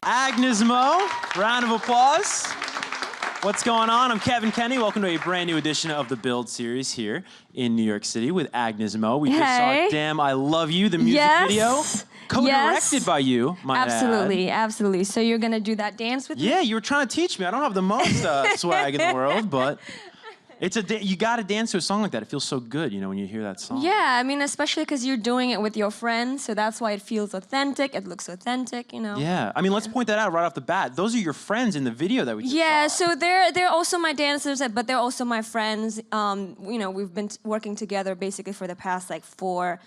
Agnez Mo, round of applause. What's going on? I'm Kevin Kenny. Welcome to a brand new edition of the Build series here in New York City with Agnez Mo. We just saw Damn I Love You, the music video. Co-directed by you, might Absolutely, add. absolutely. So you're gonna do that dance with me? Yeah, you were trying to teach me. I don't have the most swag in the world, but it's you gotta dance to a song like that. It feels so good, you know, when you hear that song. Yeah, I mean, especially because you're doing it with your friends, so that's why it feels authentic. It looks authentic, you know. Yeah, I mean, let's point that out right off the bat. Those are your friends in the video that we just saw. So they're also my dancers, but they're also my friends. You know, we've been working together basically for the past like 4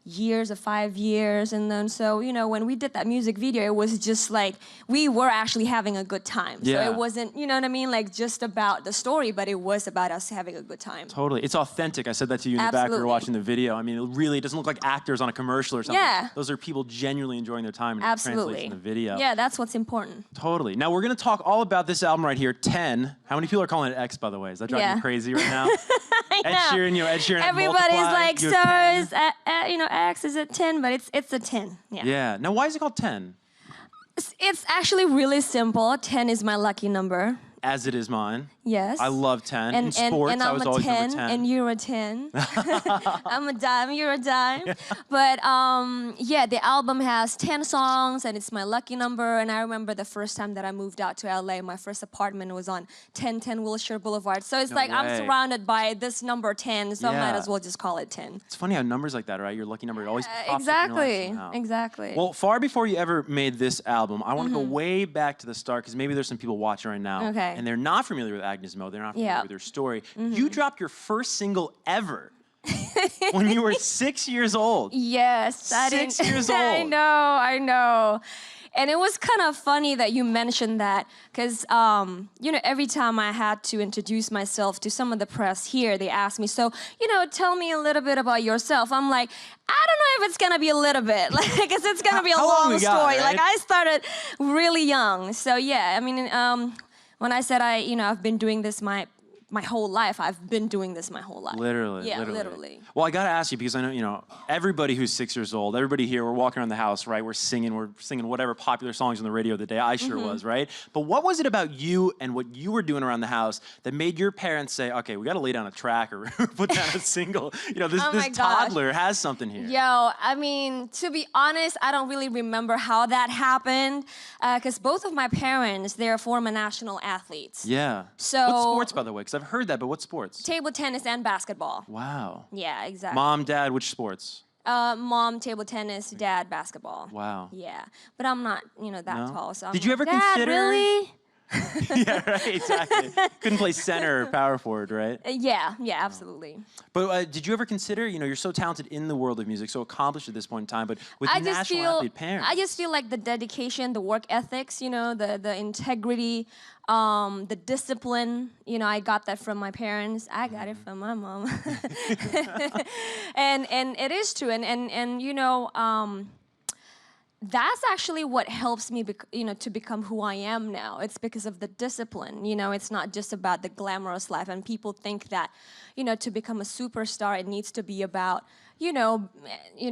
years or 5 years, and then so you know when we did that music video, it was just like we were actually having a good time. Yeah. So it wasn't, you know what I mean, like just about the story, but it was about us having a good time. Totally, it's authentic. I said that to you in the back. We were watching the video. I mean, it really doesn't look like actors on a commercial or something. Yeah. Those are people genuinely enjoying their time, and it translates in the video. Yeah, that's what's important. Totally. Now we're gonna talk all about this album right here, 10. How many people are calling it X, by the way? Is that driving you crazy right now? Ed Sheeran, you know, Ed Sheeran. Everybody's like, so is you know, X is it 10, but it's a 10. Yeah. Yeah. Now, why is it called 10? It's actually really simple. 10 is my lucky number. As it is mine. Yes. I love 10. And, in sports, and I I'm was a always 10, number 10. and you're a 10. I'm a dime, you're a dime. But yeah, the album has 10 songs, and it's my lucky number. And I remember the first time that I moved out to LA, my first apartment was on 1010 Wilshire Boulevard. So it's I'm surrounded by this number 10, so I might as well just call it 10. It's funny how numbers like that, right? Your lucky number, it always pops exactly, up in your life exactly. Well, far before you ever made this album, I want to go way back to the start, because maybe there's some people watching right now, and they're not familiar with Agnez Mo, they're not familiar with her story. You dropped your first single ever when you were 6 years old. Yes, 6 years old. I know. And it was kind of funny that you mentioned that, because you know, every time I had to introduce myself to some of the press here, they asked me, so, you know, tell me a little bit about yourself. I'm like, I don't know if it's gonna be a little bit, like, because it's gonna be a long story. Like, I started really young, so yeah. I mean, when I said I've been doing this my whole life, I've been doing this my whole life. Literally. Yeah, literally. Well, I gotta ask you, because I know, you know, everybody who's 6 years old, everybody here, we're walking around the house, right? We're singing whatever popular songs on the radio of the day. I sure was, right? But what was it about you and what you were doing around the house that made your parents say, okay, we gotta lay down a track or put down a single? You know, this toddler has something here. Yo, I mean, to be honest, I don't really remember how that happened, because both of my parents, they're former national athletes. Yeah. So what sports, by the way? Because I've heard that, but what sports? Table tennis and basketball. Wow. Yeah, exactly. Mom, dad, which sports? Mom, table tennis, dad, basketball. Wow. Yeah, but I'm not, you know, that tall. So Did you ever consider? Really? Yeah, right, exactly. Couldn't play center or power forward, right? Yeah, absolutely. But did you ever consider, you know, you're so talented in the world of music, so accomplished at this point in time, but with national athlete parents. I just feel like the dedication, the work ethics, you know, the integrity, the discipline, you know, I got that from my parents. I got it from my mom. and it is true, and you know, that's actually what helps me, you know, to become who I am now. It's because of the discipline. You know, it's not just about the glamorous life. And people think that, you know, to become a superstar, it needs to be about, you know,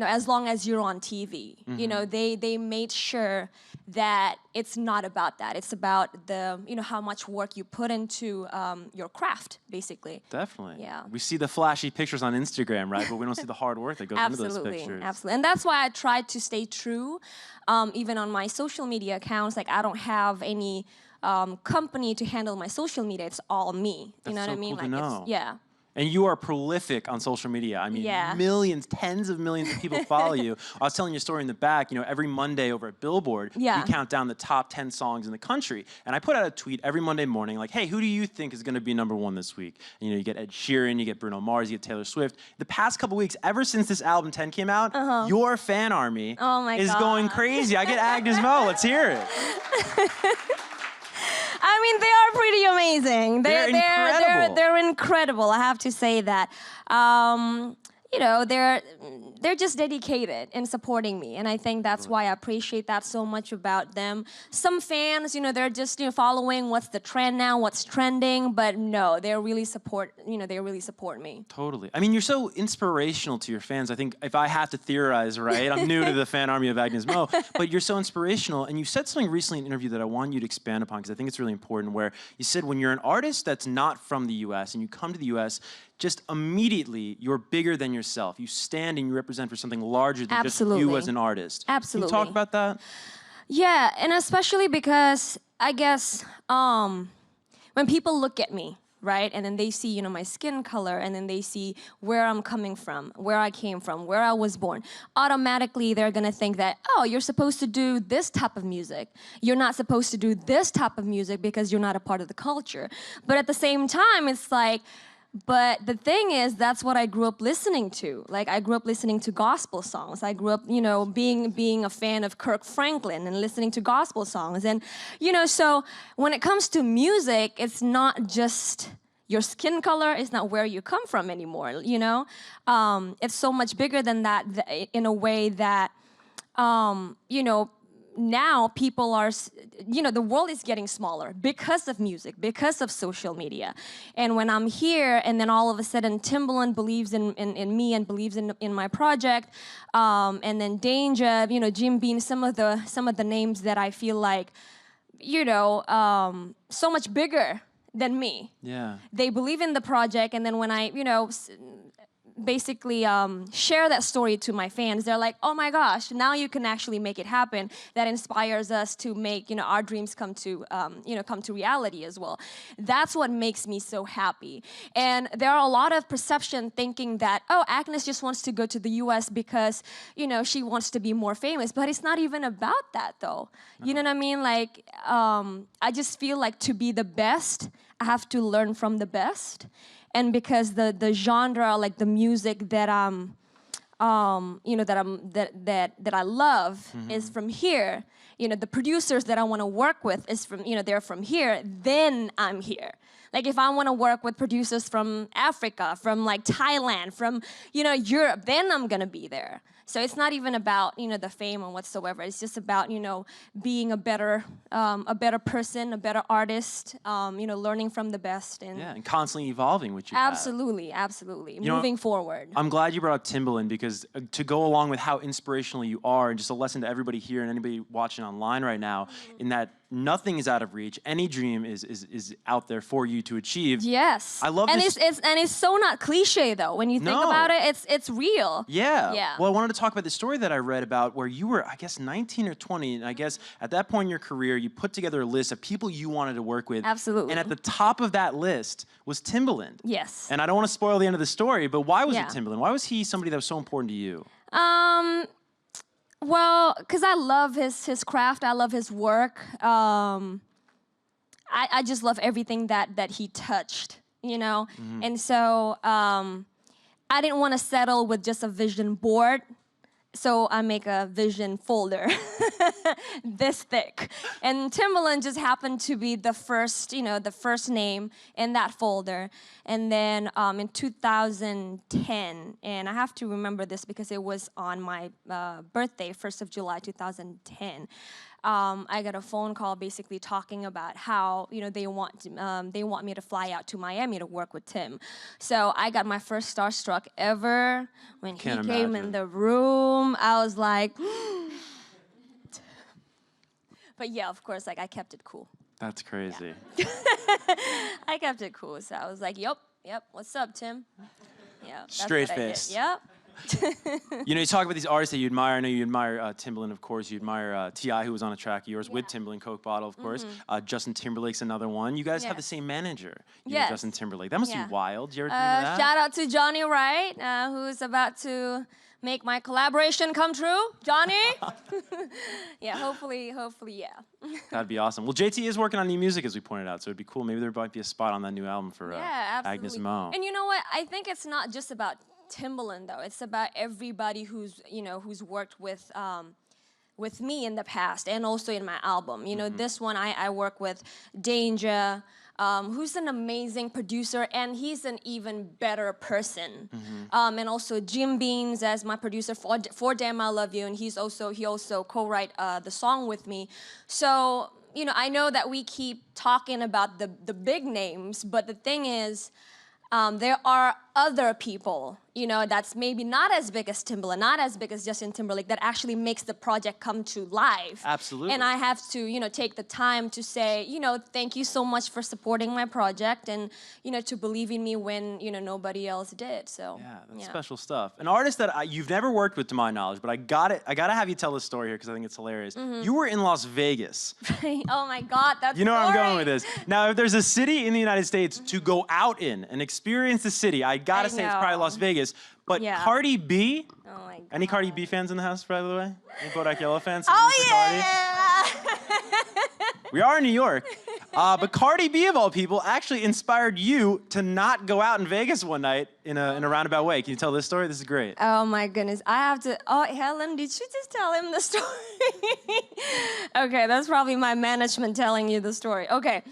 as long as you're on TV. You know, they made sure that it's not about that. It's about the, you know, how much work you put into your craft, basically. Definitely. Yeah. We see the flashy pictures on Instagram, right? But we don't see the hard work that goes into those pictures. Absolutely. And that's why I tried to stay true, even on my social media accounts. Like, I don't have any company to handle my social media. It's all me. You know what I mean? Cool to know. Yeah. And you are prolific on social media. I mean, millions, tens of millions of people follow you. I was telling you a story in the back, you know, every Monday over at Billboard, you count down the top 10 songs in the country. And I put out a tweet every Monday morning, like, hey, who do you think is gonna be #1 this week? And, you know, you get Ed Sheeran, you get Bruno Mars, you get Taylor Swift. The past couple weeks, ever since this album 10 came out, your fan army is going crazy. I get Agnez Mo, let's hear it. I mean, they are pretty amazing. They're incredible. They're incredible. I have to say that. you know, they're just dedicated in supporting me, and I think that's why I appreciate that so much about them. Some fans, you know, they're just, you know, following what's the trend now, what's trending, but no, they really support me. Totally. I mean, you're so inspirational to your fans. I think if I have to theorize, right, I'm new to the fan army of Agnez Mo, but you're so inspirational, and you said something recently in an interview that I want you to expand upon because I think it's really important, where you said when you're an artist that's not from the US and you come to the US, just immediately you're bigger than yourself. You stand and you represent for something larger than just you as an artist. Absolutely. Can you talk about that? Yeah, and especially because I guess when people look at me, right, and then they see, you know, my skin color, and then they see where I'm coming from, where I came from, where I was born, automatically they're gonna think that, oh, you're supposed to do this type of music. You're not supposed to do this type of music because you're not a part of the culture. But at the same time, it's like, but the thing is, that's what I grew up listening to. Like, I grew up listening to gospel songs. I grew up, you know, being a fan of Kirk Franklin and listening to gospel songs. And, you know, so when it comes to music, it's not just your skin color, it's not where you come from anymore, you know? It's so much bigger than that in a way that, you know, now people are, you know, the world is getting smaller because of music, because of social media. And when I'm here and then all of a sudden Timbaland believes in me and believes in my project, and then Danger, you know, Jim Beam, some of the names that I feel like, you know, so much bigger than me. Yeah. They believe in the project, and then when I, you know, basically share that story to my fans, they're like, oh my gosh, now you can actually make it happen. That inspires us to make, you know, our dreams come to, you know, come to reality as well. That's what makes me so happy. And there are a lot of perception thinking that, oh, Agnez just wants to go to the US because, you know, she wants to be more famous, but it's not even about that though. You know what I mean? Like, I just feel like to be the best, I have to learn from the best. And because the genre, like the music that you know, that I love is from here. You know, the producers that I want to work with is from, you know, they're from here. Then I'm here. Like if I want to work with producers from Africa, from like Thailand, from, you know, Europe, then I'm gonna be there. So it's not even about, you know, the fame or whatsoever. It's just about, you know, being a better person, a better artist, you know, learning from the best. And yeah, and constantly evolving, which you absolutely, absolutely, you moving forward. I'm glad you brought up Timbaland because to go along with how inspirational you are, and just a lesson to everybody here and anybody watching online right now, in that nothing is out of reach. Any dream is out there for you to achieve. Yes. I love this. It's so not cliche though. When you think about it, it's real. Yeah. Yeah. Well, I wanted to talk about the story that I read about where you were, I guess, 19 or 20, and I guess at that point in your career, you put together a list of people you wanted to work with. Absolutely. And at the top of that list was Timbaland. Yes. And I don't want to spoil the end of the story, but why was it Timbaland? Why was he somebody that was so important to you? Well, because I love his craft. I love his work. I just love everything that he touched, you know? And so I didn't want to settle with just a vision board. So I make a vision folder this thick. And Timbaland just happened to be the first, you know, the first name in that folder. And then in 2010, and I have to remember this because it was on my birthday, 1st of July, 2010. I got a phone call basically talking about how, you know, they want me to fly out to Miami to work with Tim. So I got my first starstruck ever when he came in the room. I was like, but yeah, of course, like I kept it cool. That's crazy. Yeah. I kept it cool. So I was like, yep, what's up, Tim? Yeah. Straight face. Yep. You know, you talk about these artists that you admire. I know you admire Timbaland, of course. You admire T.I., who was on a track of yours with Timbaland, Coke Bottle, of course. Justin Timberlake's another one. You guys have the same manager, you and Justin Timberlake. That must be wild. Did you ever think of that? Shout out to Johnny Wright, who's about to make my collaboration come true. Johnny? Yeah, hopefully, yeah. That'd be awesome. Well, JT is working on new music, as we pointed out, so it'd be cool. Maybe there might be a spot on that new album for Agnez Mo. And you know what? I think it's not just about Timbaland though. It's about everybody who's, you know, who's worked with me in the past and also in my album. You know, this one I work with Danger, who's an amazing producer, and he's an even better person. And also Jim Beams as my producer for Damn I Love You, and he also co-write the song with me. So, you know, I know that we keep talking about the big names, but the thing is, there are other people, you know, that's maybe not as big as Timbaland, not as big as Justin Timberlake, that actually makes the project come to life. Absolutely. And I have to, you know, take the time to say, you know, thank you so much for supporting my project and, you know, to believe in me when, you know, nobody else did. So yeah, that's special stuff. An artist that you've never worked with, to my knowledge, but I gotta have you tell this story here because I think it's hilarious. You were in Las Vegas. Oh my God, that's You know where I'm going with this. Now, if there's a city in the United States to go out in and experience the city, I gotta say it's probably Las Vegas. But Cardi B, oh my God. Any Cardi B fans in the house, by the way? Any Bodak Yellow fans? Oh yeah! We are in New York. But Cardi B, of all people, actually inspired you to not go out in Vegas one night in a roundabout way. Can you tell this story? This is great. Oh my goodness. I have to, oh, Helen, did you just tell him the story? Okay, that's probably my management telling you the story. Okay.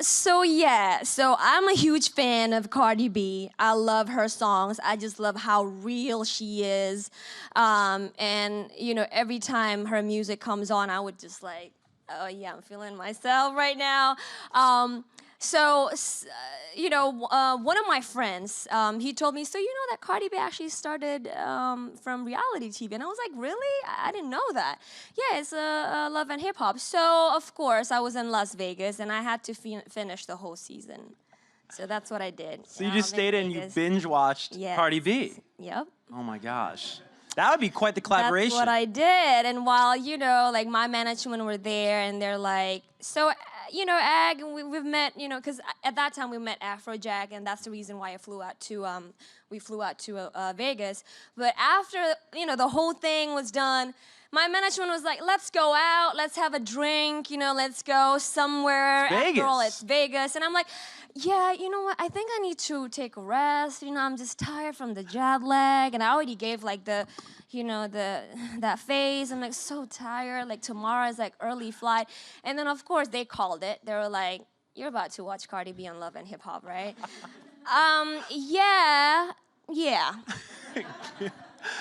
So I'm a huge fan of Cardi B. I love her songs. I just love how real she is. And, you know, every time her music comes on, I would just like, oh yeah, I'm feeling myself right now. You know, one of my friends, he told me, so you know that Cardi B actually started from reality TV? And I was like, really? I didn't know that. Yeah, it's Love and Hip Hop. So, of course, I was in Las Vegas, and I had to finish the whole season. So that's what I did. So you just stayed in, you binge-watched Cardi B? Yep. Oh, my gosh. That would be quite the collaboration. That's what I did. And while, you know, like my management were there and they're like, so, you know, Ag, we've met, you know, because at that time we met Afrojack, and that's the reason why we flew out to Vegas. But after, you know, the whole thing was done, my management was like, let's go out, let's have a drink, you know, let's go somewhere. Vegas. After all, it's Vegas. And I'm like, yeah, you know what, I think I need to take a rest. You know, I'm just tired from the jet lag. And I already gave like that phase. I'm like so tired, like tomorrow is like early flight. And then of course they called it. They were like, you're about to watch Cardi B on Love and Hip Hop, right? Yeah.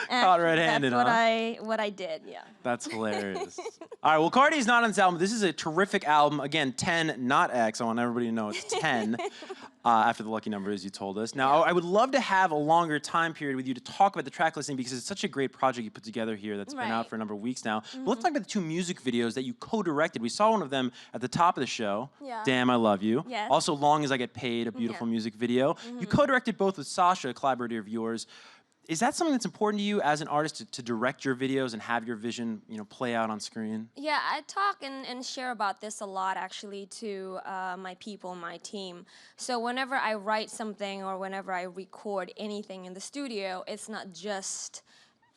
Caught red-handed, That's what I did, yeah. That's hilarious. All right, well, Cardi's not on this album. This is a terrific album. Again, 10, not X. I want everybody to know it's 10 after the lucky number, as you told us. Now, I would love to have a longer time period with you to talk about the track listing because it's such a great project you put together here that's been out for a number of weeks now. But let's talk about the 2 music videos that you co-directed. We saw one of them at the top of the show, Damn I Love You. Yes. Also, Long As I Get Paid, a beautiful music video. You co-directed both with Sasha, a collaborator of yours. Is that something that's important to you as an artist to direct your videos and have your vision, you know, play out on screen? Yeah, I talk and share about this a lot actually to my people, my team. So whenever I write something or whenever I record anything in the studio, it's not just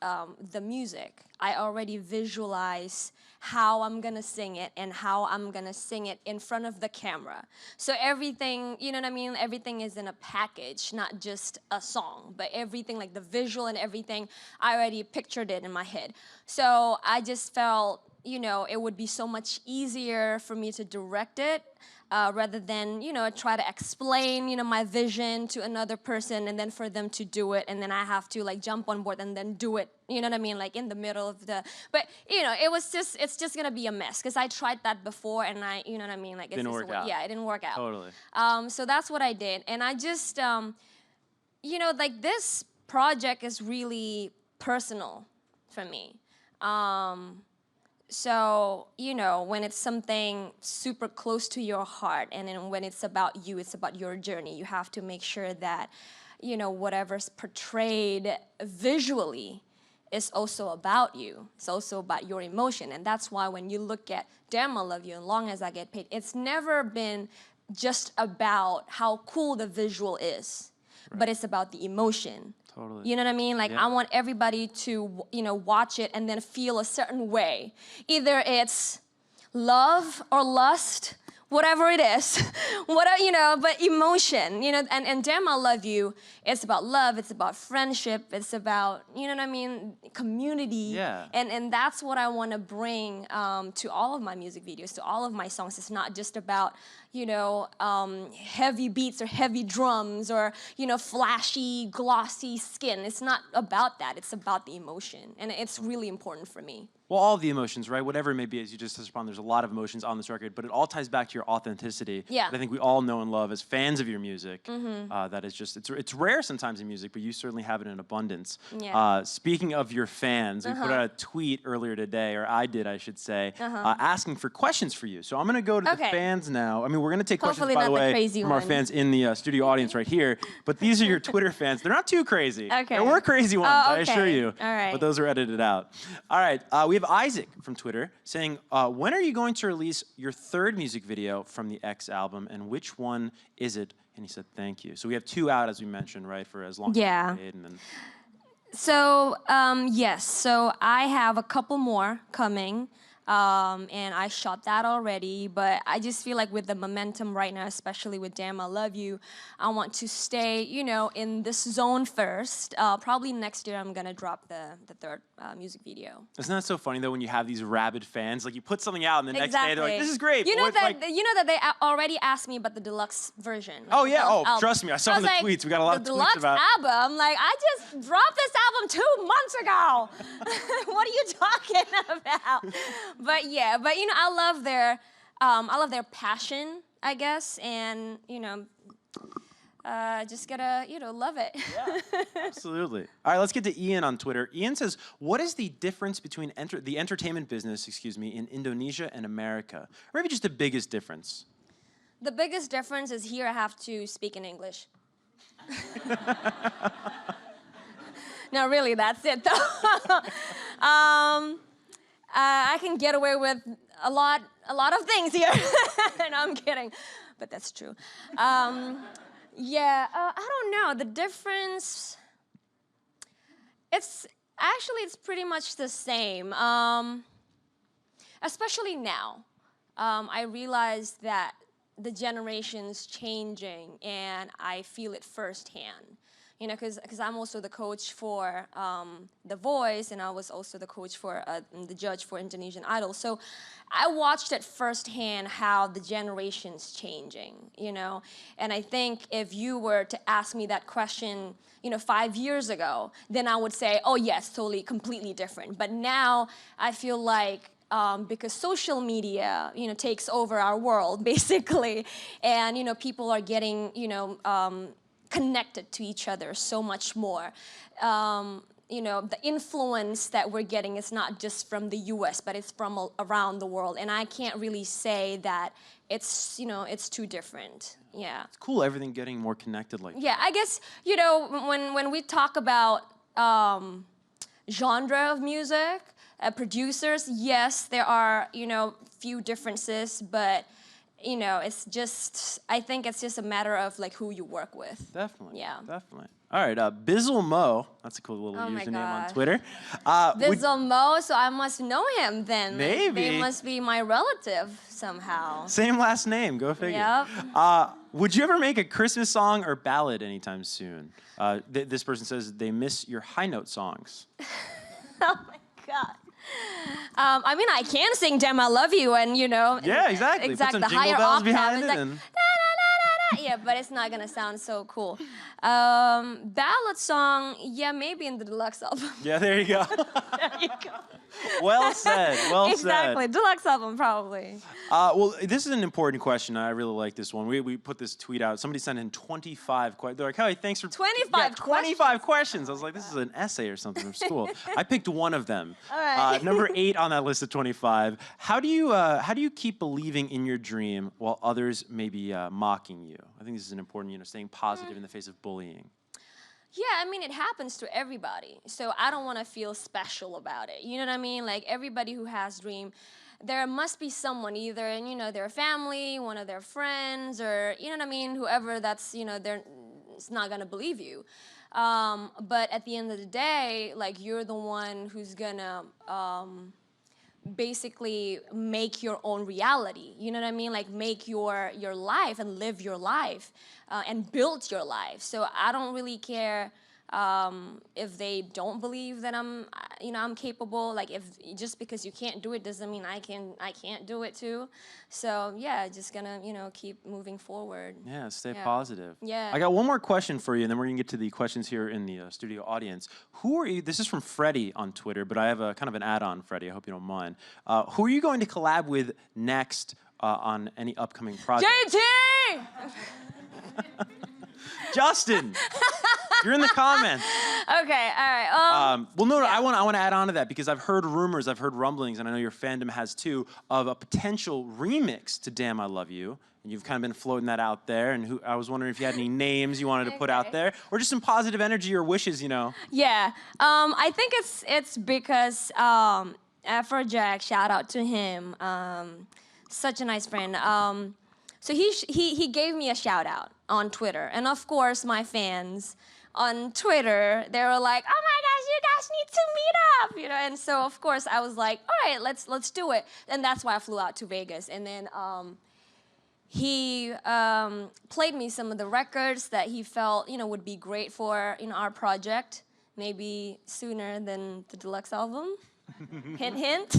the music. I already visualize how I'm gonna sing it and how I'm gonna sing it in front of the camera. So everything, you know what I mean? Everything is in a package, not just a song, but everything, like the visual and everything, I already pictured it in my head. So I just felt, you know, it would be so much easier for me to direct it rather than, you know, try to explain, you know, my vision to another person and then for them to do it and then I have to like jump on board and then do it, you know what I mean, like in the middle of but you know, it's just gonna be a mess because I tried that before and you know what I mean, like didn't work out. Yeah, it didn't work out. Totally. So that's what I did, and I just, you know, like this project is really personal for me. So, you know, when it's something super close to your heart and then when it's about you, it's about your journey, you have to make sure that, you know, whatever's portrayed visually is also about you. It's also about your emotion. And that's why when you look at Damn I Love You and Long As I Get Paid, it's never been just about how cool the visual is, but it's about the emotion. Totally. You know what I mean? Like, I want everybody to, you know, watch it and then feel a certain way. Either it's love or lust, whatever it is, but emotion, and Damn I Love You, it's about love, it's about friendship, it's about, community. Yeah. And that's what I want to bring to all of my music videos, to all of my songs. It's not just about, heavy beats or heavy drums or, flashy, glossy skin. It's not about that. It's about the emotion. And it's really important for me. Well, all the emotions, right? Whatever it may be, as you just touched upon, there's a lot of emotions on this record, but it all ties back to your authenticity. Yeah. That I think we all know and love as fans of your music. That is just, it's rare sometimes in music, but you certainly have it in abundance. Yeah. Speaking of your fans, we put out a tweet earlier today, or I did, I should say, asking for questions for you. So I'm going to go to the fans now. I mean, we're going to take Hopefully questions, by the way, from our one. fans in the studio audience right here, but these are your Twitter fans. They're not too crazy. Okay. There were crazy ones, I assure you. All right. But those are edited out. All right, we have Isaac from Twitter saying, when are you going to release your third music video from the X album, and which one is it? And he said, thank you. So we have 2 out, as we mentioned, right, for as long as we made, and then... So, yes, so I have a couple more coming. And I shot that already, but I just feel like with the momentum right now, especially with Damn I Love You, I want to stay, in this zone first. Probably next year I'm gonna drop the third music video. Isn't that so funny though, when you have these rabid fans, like you put something out and the next day they're like, this is great. You know that they already asked me about the deluxe version. Oh yeah, trust me, I saw in the tweets, we got a lot of tweets about the deluxe album, like I just dropped this album 2 months ago. What are you talking about? But I love their passion, I guess, and just gotta love it. Yeah, absolutely. All right, let's get to Ian on Twitter. Ian says, what is the difference between the entertainment business, in Indonesia and America? Or maybe just the biggest difference? The biggest difference is here I have to speak in English. No, really, that's it though. I can get away with a lot of things here. No, I'm kidding, but that's true. I don't know. The difference, it's pretty much the same. Especially now, I realize that the generation's changing, and I feel it firsthand. Because I'm also the coach for The Voice, and I was also the coach for the judge for Indonesian Idol. So I watched it firsthand how the generation's changing, And I think if you were to ask me that question, 5 years ago, then I would say, oh yes, totally, completely different. But now I feel like because social media, takes over our world basically, and people are getting, connected to each other so much more. The influence that we're getting is not just from the US, but it's from around the world. And I can't really say that it's, it's too different. Yeah. It's cool, everything getting more connected like that. Yeah, I guess, when we talk about genre of music, producers, yes, there are, few differences, but it's just, I think it's just a matter of like who you work with. Definitely. Yeah. Definitely. All right, Bizzle Mo, that's a cool little username on Twitter. Bizzle Mo, so I must know him then. Maybe. They must be my relative somehow. Same last name, go figure. Yep. Would you ever make a Christmas song or ballad anytime soon? This person says they miss your high note songs. Oh my God. I mean, I can sing "Damn I Love You," and Yeah, exactly. Exactly. Put some the jingle higher bells octave behind is it. like, And... da, da, da, da, da. Yeah, but it's not gonna sound so cool. Ballad song, yeah, maybe in the deluxe album. Yeah, there you go. There you go. Well said. Well said. Exactly. Deluxe album, probably. Well, this is an important question. I really like this one. We put this tweet out. Somebody sent in 25 questions. They're like, hey, thanks for 25 25 questions. I was like, this is an essay or something from school. I picked one of them. All right. Number 8 on that list of 25. How do you keep believing in your dream while others may be mocking you? I think this is an important, staying positive in the face of bullying. Yeah, I mean, it happens to everybody. So I don't want to feel special about it. You know what I mean? Like, everybody who has dream, there must be someone, either in, their family, one of their friends, or, you know what I mean, whoever that's, it's not going to believe you. But at the end of the day, like, you're the one who's going to basically make your own reality. You know what I mean? Like make your life and live your life and build your life. So I don't really care if they don't believe that I'm capable. Like if just because you can't do it doesn't mean I can't do it too. So yeah, just gonna keep moving forward. Yeah, stay positive. Yeah. I got one more question for you, and then we're gonna get to the questions here in the studio audience. Who are you? This is from Freddie on Twitter, but I have a kind of an add-on, Freddie. I hope you don't mind. Who are you going to collab with next on any upcoming project? JT! Justin, you're in the comments. Okay, all right. Well, no, I want to add on to that because I've heard rumors, I've heard rumblings, and I know your fandom has too, of a potential remix to "Damn I Love You," and you've kind of been floating that out there. And I was wondering if you had any names you wanted to put out there, or just some positive energy or wishes, Yeah, I think it's because Afrojack, shout out to him, such a nice friend. So he gave me a shout out on Twitter, and of course my fans on Twitter, they were like, "Oh my gosh, you guys need to meet up," And so of course I was like, "All right, let's do it." And that's why I flew out to Vegas, and then he played me some of the records that he felt would be great for our project, maybe sooner than the deluxe album. Hint, hint.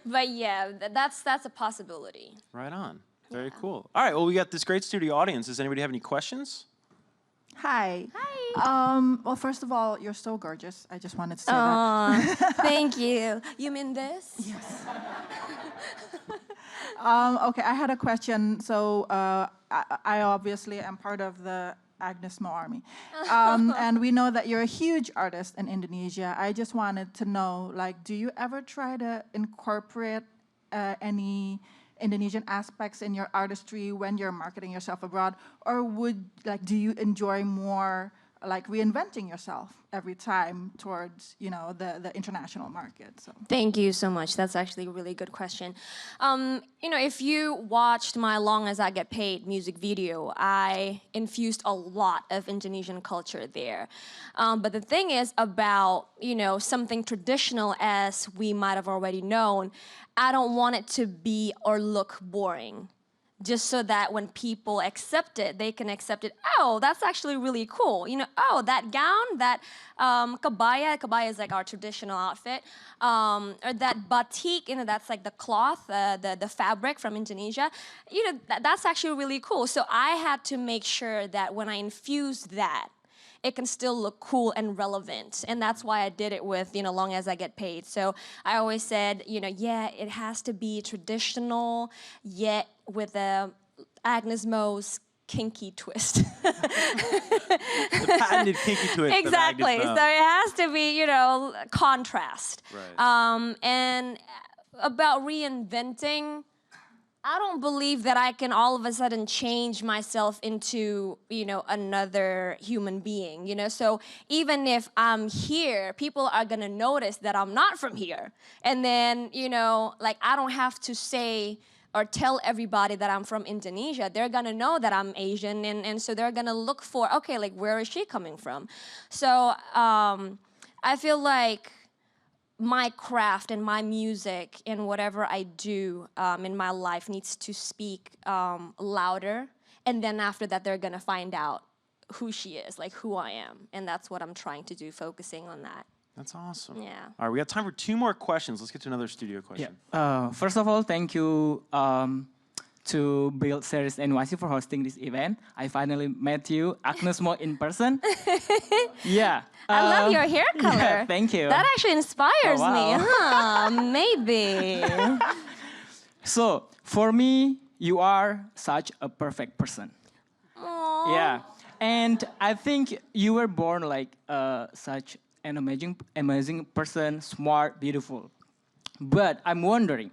But yeah, that's a possibility. Right on. Very cool. All right, well, we got this great studio audience. Does anybody have any questions? Hi. Hi. Well, first of all, you're so gorgeous. I just wanted to say that. Thank you. You mean this? Yes. Okay, I had a question. So I obviously am part of the Agnez Mo army. And we know that you're a huge artist in Indonesia. I just wanted to know, like, do you ever try to incorporate any Indonesian aspects in your artistry when you're marketing yourself abroad, or do you enjoy more like reinventing yourself every time towards the international market? So thank you so much. That's actually a really good question. If you watched my "Long As I Get Paid" music video, I infused a lot of Indonesian culture there. But the thing is about something traditional as we might have already known, I don't want it to be or look boring. Just so that when people accept it, they can accept it. Oh, that's actually really cool. Oh, that gown, that kebaya is like our traditional outfit, or that batik, that's like the cloth, the fabric from Indonesia. That's actually really cool. So I had to make sure that when I infused that, it can still look cool and relevant. And that's why I did it with, "Long As I Get Paid." So I always said, yeah, it has to be traditional, yet with a Agnez Mo's kinky twist. The patented kinky twist. Exactly. Of Agnez Mo. So it has to be, contrast. Right. And about reinventing, I don't believe that I can all of a sudden change myself into, another human being, So even if I'm here, people are gonna notice that I'm not from here. And then, I don't have to say or tell everybody that I'm from Indonesia. They're gonna know that I'm Asian, and so they're gonna look for, okay, like, where is she coming from? So I feel like my craft and my music and whatever I do in my life needs to speak louder. And then after that, they're gonna find out who she is, like who I am. And that's what I'm trying to do, focusing on that. That's awesome. Yeah. All right, we got time for 2 more questions. Let's get to another studio question. Yeah. First of all, thank you to Build Series NYC for hosting this event. I finally met you, Agnez Mo, in person. Yeah. I love your hair color. Yeah, thank you. That actually inspires me. Wow. Maybe. So, for me, you are such a perfect person. Aww. Yeah. And I think you were born like such an amazing person, smart, beautiful. But I'm wondering,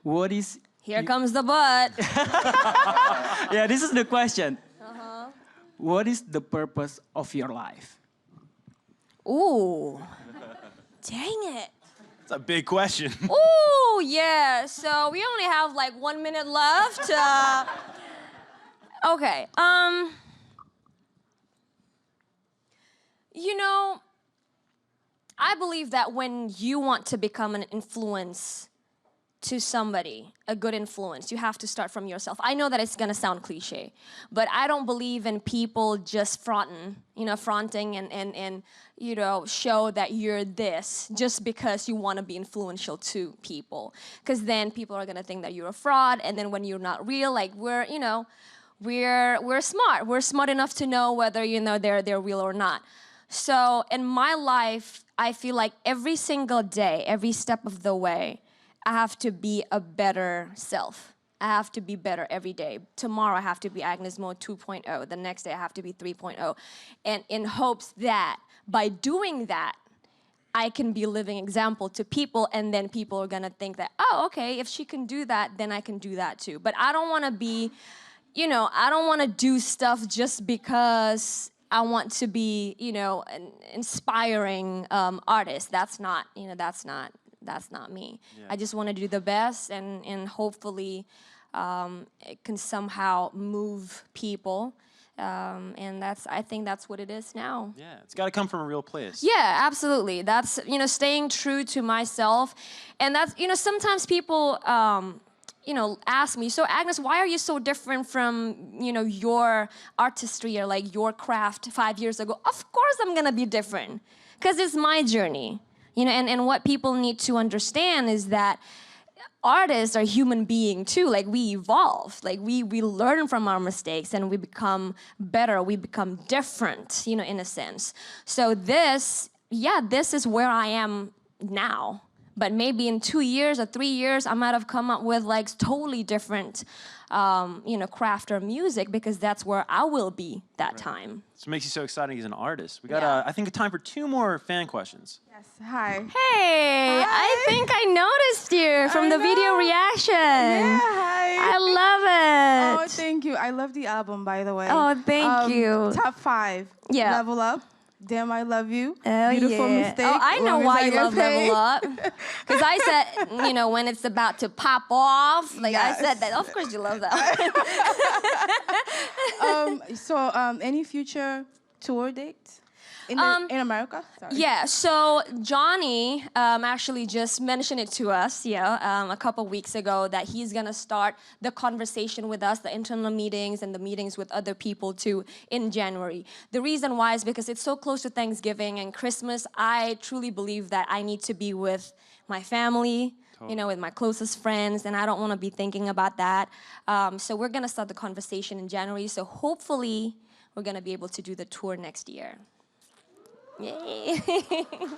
what is... Here comes the butt. Yeah, this is the question. What is the purpose of your life? Ooh. Dang it. That's a big question. Ooh, yeah. So we only have like 1 minute left. Okay. I believe that when you want to become an influence to somebody, a good influence, you have to start from yourself. I know that it's gonna sound cliche, but I don't believe in people just fronting and show that you're this just because you wanna be influential to people. Because then people are gonna think that you're a fraud, and then when you're not real, like we're smart. We're smart enough to know whether they're real or not. So in my life, I feel like every single day, every step of the way, I have to be a better self. I have to be better every day. Tomorrow I have to be Agnez Mo 2.0. The next day I have to be 3.0. And in hopes that by doing that, I can be a living example to people, and then people are gonna think that, oh, okay, if she can do that, then I can do that too. But I don't wanna be, I don't wanna do stuff just because I want to be, an inspiring artist. That's not me. Yeah. I just want to do the best, and hopefully it can somehow move people. And I think that's what it is now. Yeah, it's got to come from a real place. Yeah, absolutely. That's, staying true to myself. And that's, sometimes people, ask me, so Agnez, why are you so different from, your artistry or like your craft 5 years ago? Of course I'm going to be different, because it's my journey. And what people need to understand is that artists are human beings too. Like, we evolve. Like, we learn from our mistakes and we become better. We become different, in a sense. So this is where I am now. But maybe in 2 years or 3 years, I might have come up with like totally different, craft or music, because that's where I will be that time. So it makes you so exciting as an artist. We got, I think, time for 2 more fan questions. Yes, hi. Hey, hi. I think I noticed you from the video reaction. Yeah, hi. I love it. Oh, thank you. I love the album, by the way. Oh, thank you. Top 5. Yeah. Level Up. Damn, I Love You. Oh, Beautiful yeah. Mistake. Oh, I know why you love Level Up. Because I said, when it's about to pop off, like yes. I said that. Of course you love that. Any future tour dates in America? Sorry. Yeah, so Johnny actually just mentioned it to us, a couple weeks ago, that he's gonna start the conversation with us, the internal meetings and the meetings with other people too in January. The reason why is because it's so close to Thanksgiving and Christmas. I truly believe that I need to be with my family, with my closest friends, and I don't want to be thinking about that. So we're gonna start the conversation in January. So hopefully we're gonna be able to do the tour next year. Yay.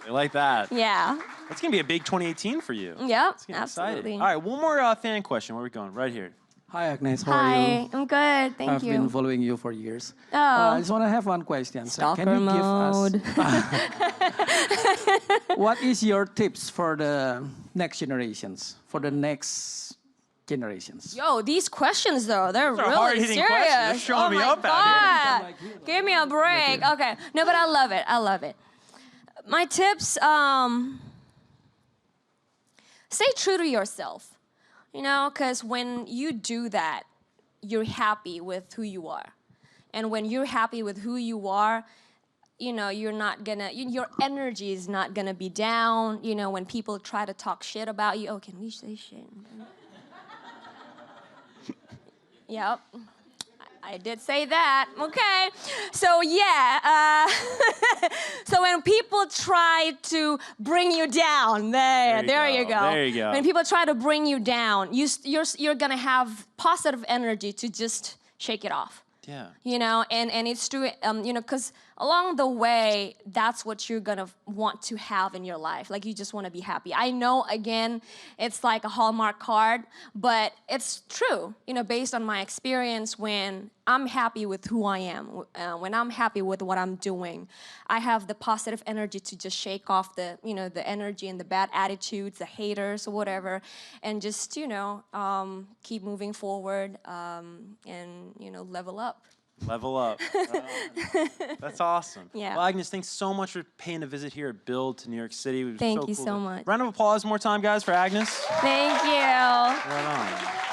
I like that. Yeah. That's going to be a big 2018 for you. Yep, absolutely. absolutely. All right, one more fan question. Where are we going? Right here. Hi, Agnez. How are you? Hi, I'm good. Thank you. I've been following you for years. Oh. I just want to have one question. Stalker can you mode. give us what is your tips for the next generations, Yo, these questions though, they're really serious. They're showing me up out here. Give me a break. Okay. No, but I love it. I love it. My tips, stay true to yourself. Because when you do that, you're happy with who you are. And when you're happy with who you are, you're not gonna, your energy is not gonna be down. When people try to talk shit about you, oh, can we say shit? Yep, I did say that. Okay, so yeah, so when people try to bring you down, there you go. There you go. When people try to bring you down, you're gonna have positive energy to just shake it off. Yeah. And it's true, because along the way, that's what you're gonna want to have in your life. Like, you just wanna be happy. I know, again, it's like a Hallmark card, but it's true, based on my experience. When I'm happy with who I am, when I'm happy with what I'm doing, I have the positive energy to just shake off the, the energy and the bad attitudes, the haters or whatever, and just, keep moving forward, and, level up. Level up. That's awesome. Yeah. Well, Agnez, thanks so much for paying a visit here at Build to New York City. It was Thank so you cool. so much. Round of applause more time, guys, for Agnez. Thank you. Right on.